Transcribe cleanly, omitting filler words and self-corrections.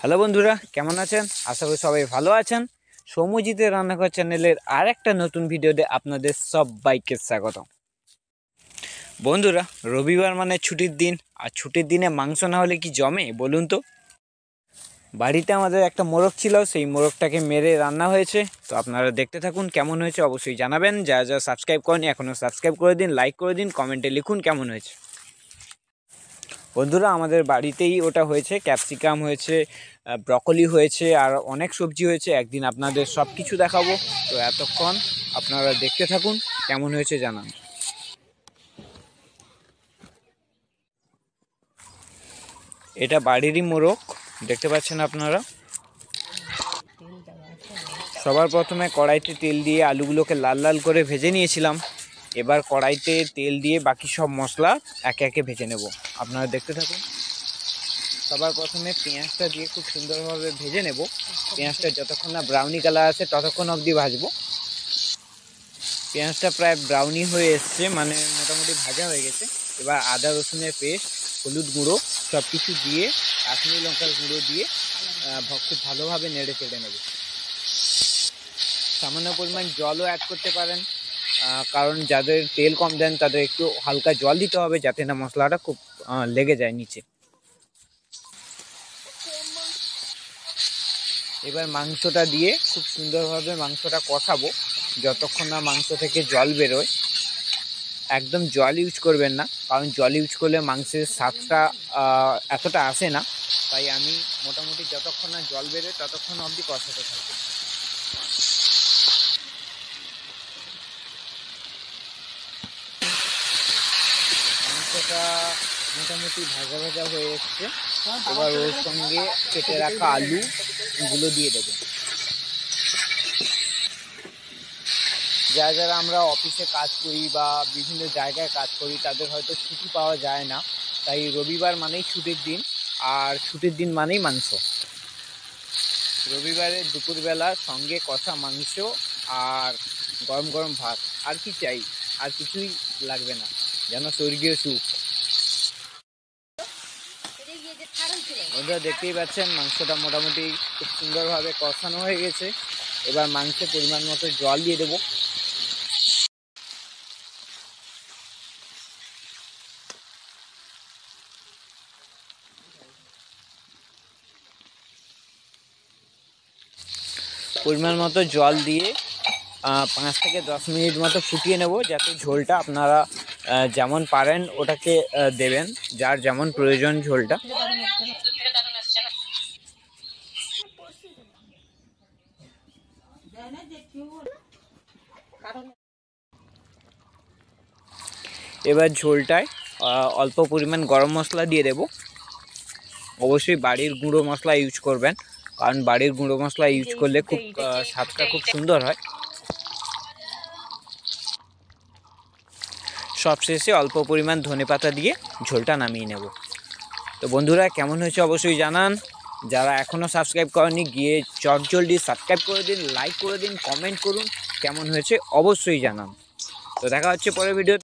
Hello বন্ধুরা, কেমন আছেন? আশা করি সবাই ভালো আছেন। সৌম্যজিতের রান্নাঘর চ্যানেলের আর একটা নতুন ভিডিওতে আপনাদের সবাইকে স্বাগত। বন্ধুরা, রবিবার মানে ছুটির দিন, আর ছুটির দিনে মাংস না হলে কি জমে বলুন তো? বাড়িতে আমাদের একটা মোরগ ছিল, সেই মোরগটাকে মেরে রান্না হয়েছে। তো আপনারা দেখতে থাকুন, কেমন হয়েছে অবশ্যই জানাবেন। যা যা সাবস্ক্রাইব করেনি এখনও সাবস্ক্রাইব করে দিন, লাইক করে দিন, কমেন্টে লিখুন কেমন হয়েছে। বন্ধুরা, আমাদের বাড়িতেই ওটা হয়েছে, ক্যাপসিকাম হয়েছে, ব্রকলি হয়েছে, আর অনেক সবজি হয়েছে। একদিন আপনাদের সব কিছু দেখাবো। তো এতক্ষণ আপনারা দেখতে থাকুন, কেমন হয়েছে জানান। এটা বাড়িরই মোরগ, দেখতে পাচ্ছেন আপনারা। সবার প্রথমে কড়াইতে তেল দিয়ে আলুগুলোকে লাল লাল করে ভেজে নিয়েছিলাম। এবার কড়াইতে তেল দিয়ে বাকি সব মশলা একে একে ভেজে নেব, আপনারা দেখতে থাকুন। সবার প্রথমে পেঁয়াজটা দিয়ে খুব সুন্দরভাবে ভেজে নেব। পেঁয়াজটা যতক্ষণ না ব্রাউনি কালার আসে ততক্ষণ অবধি ভাজবো। পেঁয়াজটা প্রায় ব্রাউনি হয়ে এসছে, মানে মোটামুটি ভাজা হয়ে গেছে। এবার আদা রসুনের পেস্ট, হলুদ গুঁড়ো সব কিছু দিয়ে, কাশ্মীরি লঙ্কার গুঁড়ো দিয়ে খুব ভালোভাবে নেড়ে চেড়ে নেব। সামান্য পরিমাণ জলও অ্যাড করতে পারেন, কারণ যাদের তেল কম দেন তাদের একটু হালকা জল দিতে হবে, যাতে না মশলাটা খুব লেগে যায় নিচে। এবার মাংসটা দিয়ে খুব সুন্দরভাবে মাংসটা কষাবো যতক্ষণ না মাংস থেকে জল বেরোয়। একদম জল ইউজ করবেন না, কারণ জল ইউজ করলে মাংসের স্বাদটা এতটা আসে না। তাই আমি মোটামুটি যতক্ষণ না জল বেরোয় ততক্ষণ অবধি কষাতে থাকবো। মাংসটা মোটামুটি ভাজা ভাজা হয়ে এসছে। এবার ওর সঙ্গে কেটে রাখা আলুগুলো দিয়ে দেবো। যারা আমরা অফিসে কাজ করি বা বিভিন্ন জায়গায় কাজ করি তাদের হয়তো ছুটি পাওয়া যায় না, তাই রবিবার মানেই ছুটির দিন, আর ছুটির দিন মানেই মাংস। রবিবারে দুপুরবেলা সঙ্গে কষা মাংস আর গরম গরম ভাত, আর কি চাই? আর কিছুই লাগবে না, যেন স্বর্গীয় সুখ। বন্ধুরা, দেখতেই পাচ্ছেন মাংসটা মোটামুটি খুব সুন্দরভাবে কষানো হয়ে গেছে। এবার মাংসে পরিমাণ মতো জল দিয়ে দেবো। পরিমাণ মতো জল দিয়ে 5 থেকে 10 মিনিট মতো ফুটিয়ে নেব, যাতে ঝোলটা আপনারা যেমন পারেন ওটাকে দেবেন, যার যেমন প্রয়োজন ঝোলটা। এবার ঝোলটায় অল্প পরিমাণ গরম মশলা দিয়ে দেব। অবশ্যই বাড়ির গুঁড়ো মশলা ইউজ করবেন, কারণ বাড়ির গুঁড়ো মশলা ইউজ করলে খুব স্বাদটা খুব সুন্দর হয়। সবশেষে অল্প পরিমাণ ধনেপাতা দিয়ে ঝোলটা নামিয়ে নেব। তো বন্ধুরা, কেমন হয়েছে অবশ্যই জানান। যারা এখনও সাবস্ক্রাইব করেনি গিয়ে চটজলদি সাবস্ক্রাইব করে দিন, লাইক করে দিন, কমেন্ট করুন কেমন হয়েছে অবশ্যই জানান। তো দেখা হচ্ছে পরের ভিডিও।